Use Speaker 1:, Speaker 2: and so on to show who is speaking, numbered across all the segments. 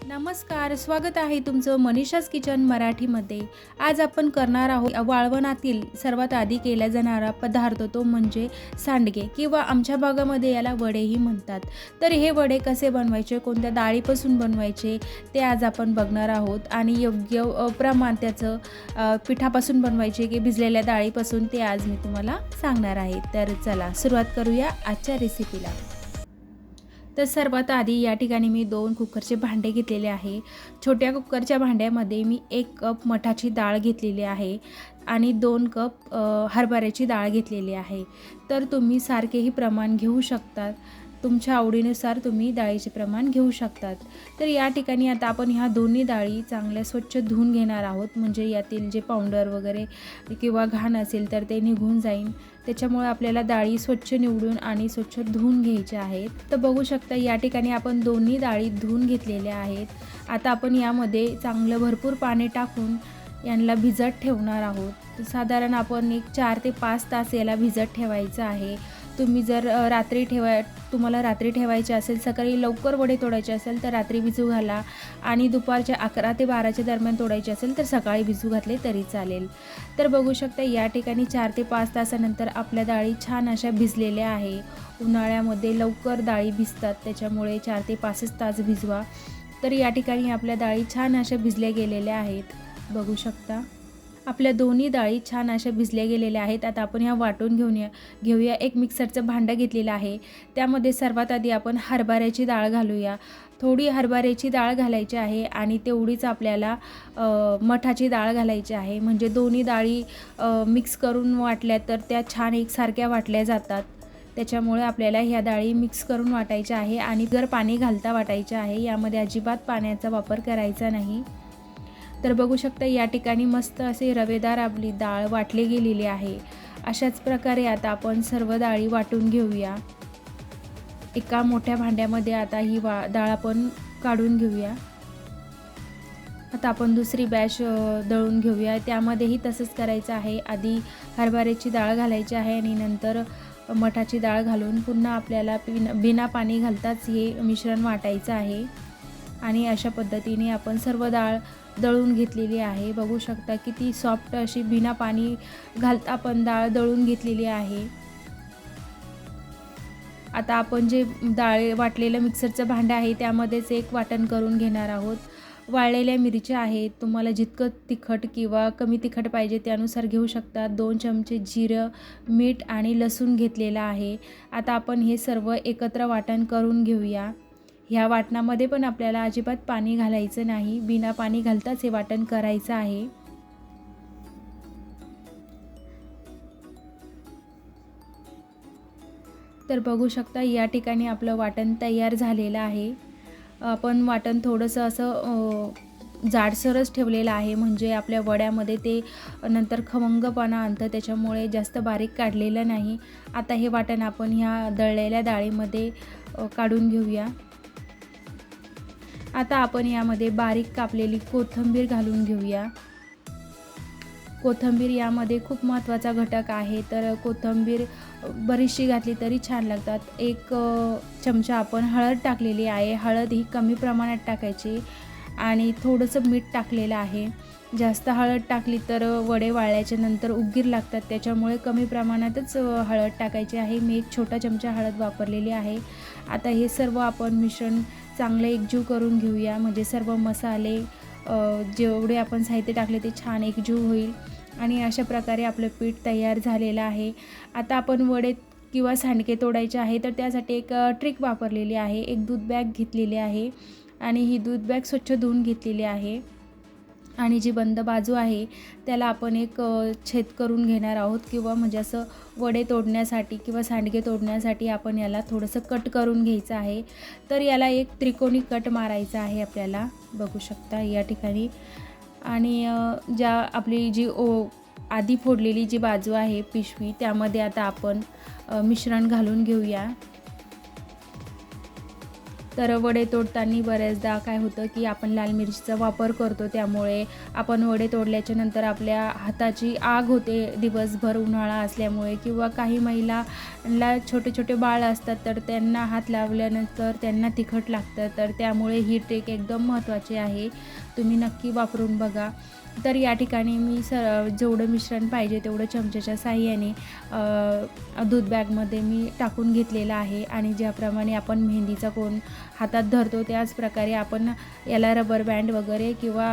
Speaker 1: नमस्कार, स्वागत आहे तुमचं मनीषाज किचन मराठीमध्ये। आज आपण करणार आहोत वाळवणातील सर्वात आधी केला जाणारा पदार्थ, तो म्हणजे सांडगे किंवा आमच्या भागामध्ये याला वडेही म्हणतात। तर हे वडे कसे बनवायचे, कोणत्या डाळीपासून बनवायचे ते आज आपण बघणार आहोत आणि योग्य प्रमाण त्याचं पिठापासून बनवायचे की भिजलेल्या डाळीपासून ते आज मी तुम्हाला सांगणार आहे। तर चला सुरुवात करूया आजच्या रेसिपीला। तर सर्वात आधी या ठिकाणी मी 2 कुकरचे भांडे घेतलेले आहे। छोट्या कुकरच्या भांड्यामध्ये मी 1 कप मठाची डाळ घेतलेली आहे आणि 2 कप हरभऱ्याची डाळ घेतलेली आहे। तर तुम्ही सारखेही प्रमाण घेऊ शकतात, तुमच्या आवडीनुसार तुम्ही डाळीचे प्रमाण घेऊ शकतात। तर या ठिकाणी आता आपण ह्या दोन्ही डाळी चांगल्या स्वच्छ धुवून घेणार आहोत, म्हणजे यातील जे पावडर वगैरे किंवा घाण असेल तर ते निघून जाईल। त्याच्यामुळे आपल्याला डाळी स्वच्छ निवडून आणि स्वच्छ धुवून घ्यायच्या आहेत। तर बघू शकता या ठिकाणी आपण दोन्ही डाळी धुवून घेतलेल्या आहेत। आता आपण यामध्ये चांगलं भरपूर पाणी टाकून यांना भिजत ठेवणार आहोत। तर साधारण आपण 4 ते 5 तास याला भिजत ठेवायचं आहे। तुम्ही जर तुम्हाला रात्री ठेवायचे असेल, सकाळी लवकर वडे तोडायचे असेल तर रात्री भिजू घाला आणि दुपारच्या 11 ते 12च्या दरम्यान तोडायचे असेल तर सकाळी भिजू घातले तरी चालेल। तर बघू शकता या ठिकाणी 4 ते 5 तासानंतर आपल्या डाळी छान अशा भिजलेल्या आहे। उन्हाळ्यामध्ये लवकर डाळी भिजतात, त्याच्यामुळे 4 ते 5 तास भिजवा। तर या ठिकाणी आपल्या डाळी छान अशा भिजल्या गेलेल्या आहेत। बघू शकता आपल्या दोन्ही डाळी छान अशा भिजल्या गेलेल्या आहेत। आता आपण ह्या वाटून घेऊया। एक मिक्सरचं भांडं घेतलेलं आहे, त्यामध्ये सर्वात आधी आपण हरभऱ्याची डाळ घालूया। थोडी हरभऱ्याची डाळ घालायची आहे आणि तेवढीच आपल्याला मठाची डाळ घालायची आहे, म्हणजे दोन्ही डाळी मिक्स करून वाटल्या तर त्या छान एकसारख्या वाटल्या जातात। त्याच्यामुळे आपल्याला ह्या डाळी मिक्स करून वाटायच्या आहे आणि जर पाणी घालता वाटायचे आहे, यामध्ये अजिबात पाण्याचा वापर करायचा नाही। तर बघू शकता या ठिकाणी मस्त असे रवेदार आपली डाळ वाटली गेलेली आहे। अशाच प्रकारे आता आपण सर्व डाळी वाटून घेऊया। एका मोठ्या भांड्यामध्ये आता ही डाळ आपण काढून घेऊया। आता आपण दुसरी बॅच दळून घेऊया, त्यामध्येही तसंच करायचं आहे। आधी हरभऱ्याची डाळ घालायची आहे आणि नंतर मठाची डाळ घालून पुन्हा आपल्याला बिना पाणी घालताच हे मिश्रण वाटायचं आहे आणि अशा पद्धतीने आपण सर्व डाळ दळून घेतलेली आहे। बघू शकता किती सॉफ्ट अशी बिना पाणी घालता आपण डाळ दळून घेतलेली आहे। आता आपण जे डाळ वाटलेलं मिक्सरचं भांडं आहे त्यामध्येच एक वाटण करून घेणार आहोत। वाळलेल्या मिरच्या आहेत, तुम्हाला जितकं तिखट किंवा कमी तिखट पाहिजे त्यानुसार घेऊ शकता। 2 चमचे जिरं, मीठ आणि लसूण घेतलेलं आहे। आता आपण हे सर्व एकत्र वाटण करून घेऊया। ह्या वाटणामध्ये पण आपल्याला अजिबात पाणी घालायचं नाही, बिना पाणी घालताच हे वाटण करायचं आहे। तर बघू शकता या ठिकाणी आपलं वाटण तयार झालेलं आहे। आपण वाटण थोडंसं असं जाडसरच ठेवलेलं आहे, म्हणजे आपल्या वड्यामध्ये ते नंतर खमंगपणा आणतं, त्याच्यामुळे जास्त बारीक काढलेलं नाही। आता हे वाटण आपण ह्या दळलेल्या डाळीमध्ये काढून घेऊया। आता आपण यामध्ये बारीक कापलेली कोथिंबीर घालून घेऊया। कोथिंबीर यामध्ये खूप महत्त्वाचा घटक आहे, तर कोथिंबीर बरीचशी घातली तरी छान लागतात। 1 चमचा आपण हळद टाकलेली आहे, हळद ही कमी प्रमाणात टाकायची आणि थोडंसं मीठ टाकलेलं आहे। जास्त हळद टाकली तर वडे वाळल्याच्या नंतर उग्गीर लागतात, त्याच्यामुळे कमी प्रमाणातच हळद टाकायची आहे। मी 1 छोटा चमचा हळद वापरलेली आहे। आता हे सर्व आपण मिश्रण चांगले एकजीव करून घेऊया, म्हणजे सर्व मसाले जेवढे आपण साहित्य टाकले ते छान एकजीव होईल आणि अशा प्रकारे आपलं पीठ तयार झालेलं आहे। आता आपण वडे किंवा सांडगे तोडायचे आहे, तर त्यासाठी एक ट्रिक वापरलेली आहे। एक दूध बॅग घेतलेली आहे आणि ही दूध बॅग स्वच्छ धुवून घेतलेली आहे आणि जी बंद बाजू आहे त्याला आपण एक छेद करून घेणार आहोत, किंवा म्हणजे असं वडे तोडण्यासाठी किंवा सांडगे तोडण्यासाठी आपण याला थोडंसं कट करून घ्यायचं आहे। तर याला एक त्रिकोणी कट मारायचा आहे आपल्याला, बघू शकता या ठिकाणी। आणि ज्या आपली जी आधी फोडलेली जी बाजू आहे पिशवी, त्यामध्ये आता आपण मिश्रण घालून घेऊया। तर वडे तोडताना बऱ्याचदा काय होतं की आपण लाल मिरचीचा वापर करतो, त्यामुळे आपण वडे तोडल्याच्या नंतर आपल्या हाताची आग होते दिवसभर उन्हाळा असल्यामुळे, किंवा काही महिलांना छोटे छोटे बाळ असतात तर त्यांना हात लावल्यानंतर त्यांना तिखट लागतं. तर त्यामुळे ही ट्रिक एकदम महत्त्वाची आहे, तुम्ही नक्की वापरून बघा. तर या ठिकाणी मी जेवढं मिश्रण पाहिजे तेवढं चमच्याच्या साहाय्याने दूध बॅगमध्ये मी टाकून घेतलेलं आहे. आणि ज्याप्रमाणे आपण मेहंदीचा कोन हातात धरतो त्याच प्रकारे आपण याला रबर बँड वगैरे किंवा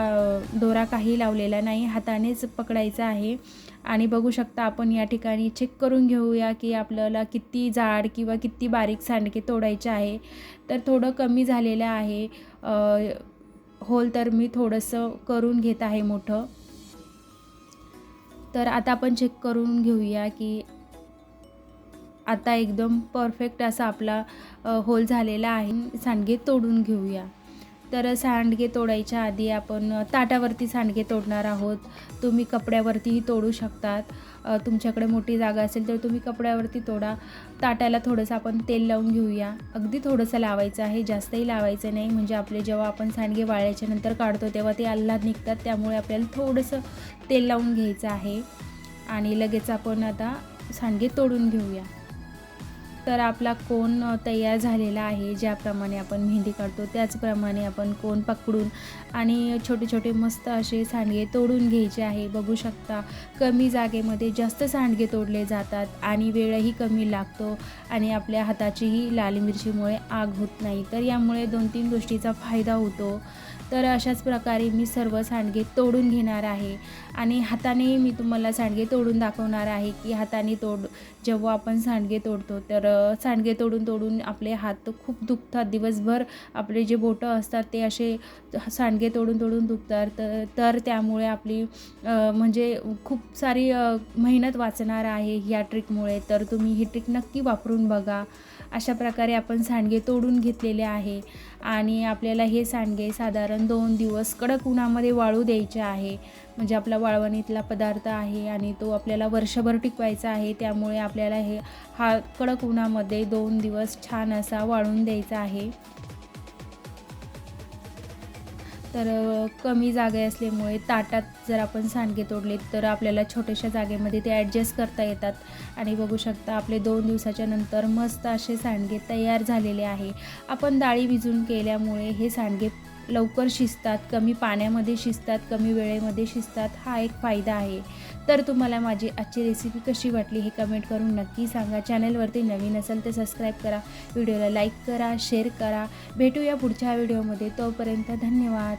Speaker 1: दोरा काही लावलेला नाही, हातानेच पकडायचा आहे. आणि बघू शकता आपण या ठिकाणी चेक करून घेऊया की आपल्याला किती जाड किंवा किती बारीक सांडगे तोडायचे आहे. तर थोडं कमी झालेलं आहे होल, तर मी थोडंसं करून घेत आहे मोठं. तर आता आपण चेक करून घेऊया की आता एकदम परफेक्ट असा आपला होल झालेला आहे. सांडगे तोडून घेऊया. तर सांडगे तोडायच्या आधी आपण ताटावरती सांडगे तोडणार आहोत. तुम्ही कपड्यावरतीही तोडू शकतात. तुमच्याकडे मोठी जागा असेल तर तुम्ही कपड्यावरती तोडा. ताटाला थोडंसं आपण तेल लावून घेऊया. अगदी थोडंसं लावायचं आहे, जास्तही लावायचं नाही, म्हणजे आपले जेव्हा आपण सांडगे वाळल्याच्या नंतर काढतो तेव्हा ते आल्हाद निघतात. त्यामुळे आपल्याला थोडंसं तेल लावून घ्यायचं आहे आणि लगेच आपण आता सांडगे तोडून घेऊया. तर आपला कोन तयार झालेला आहे. ज्याप्रमाणे आपण मेहंदी काढतो त्याचप्रमाणे आपण कोन पकडून आणि छोटे छोटे मस्त असे सांडगे तोडून घ्यायचे आहे. बघू शकता कमी जागेमध्ये जास्त सांडगे तोडले जातात आणि वेळही कमी लागतो आणि आपल्या हाताचीही लाल मिरचीमुळे आग होत नाही. तर यामुळे 2-3 गोष्टीचा फायदा होतो. तर अशाच प्रकारे मी सर्व सांडगे तोडून घेणार आहे आणि हाताने मी तुम्हाला सांडगे तोडून दाखवणार आहे की हाताने जेव्हा आपण सांडगे तोडतो तर सांडगे तोडून तोडून आपले हात खूप दुखतात. दिवसभर आपले जे बोटं असतात ते असे सांडगे तोडून तोडून दुखतात. तर त्यामुळे आपली म्हणजे खूप सारी मेहनत वाचणार आहे या ट्रिकमुळे. तर तुम्ही ही ट्रिक नक्की वापरून बघा. अशा प्रकारे आपण सांडगे तोडून घेतलेले आहे आणि आपल्याला हे सांडगे साधारण 2 दिवस कडक उन्हामध्ये वाळू द्यायचे आहे. म्हणजे आपला वाळवणीतला पदार्थ आहे आणि तो आपल्याला वर्षभर टिकवायचा आहे. त्यामुळे आपल्याला हा कडक उन्हामध्ये 2 दिवस छान असा वाळून द्यायचा आहे. तर कमी जागा असल्यामुळे ताटात जर आपण सांडगे तोडले तर आपल्याला छोट्याशा जागेमध्ये ते ॲडजस्ट करता येतात. आणि बघू शकता आपले 2 दिवसाच्या नंतर मस्त असे सांडगे तयार झालेले आहे. आपण डाळी भिजून केल्यामुळे हे सांडगे लवकर शिजतात, कमी पाण्यामध्ये शिजतात, कमी वेळेमध्ये शिजतात. हा एक फायदा आहे. तर तुम्हाला माझी आजची रेसिपी कशी वाटली हे कमेंट करून नक्की सांगा. चॅनलवरती नवीन असेल तर सबस्क्राईब करा, व्हिडिओला लाईक करा, शेअर करा. भेटूया पुढच्या व्हिडिओमध्ये. तोपर्यंत धन्यवाद.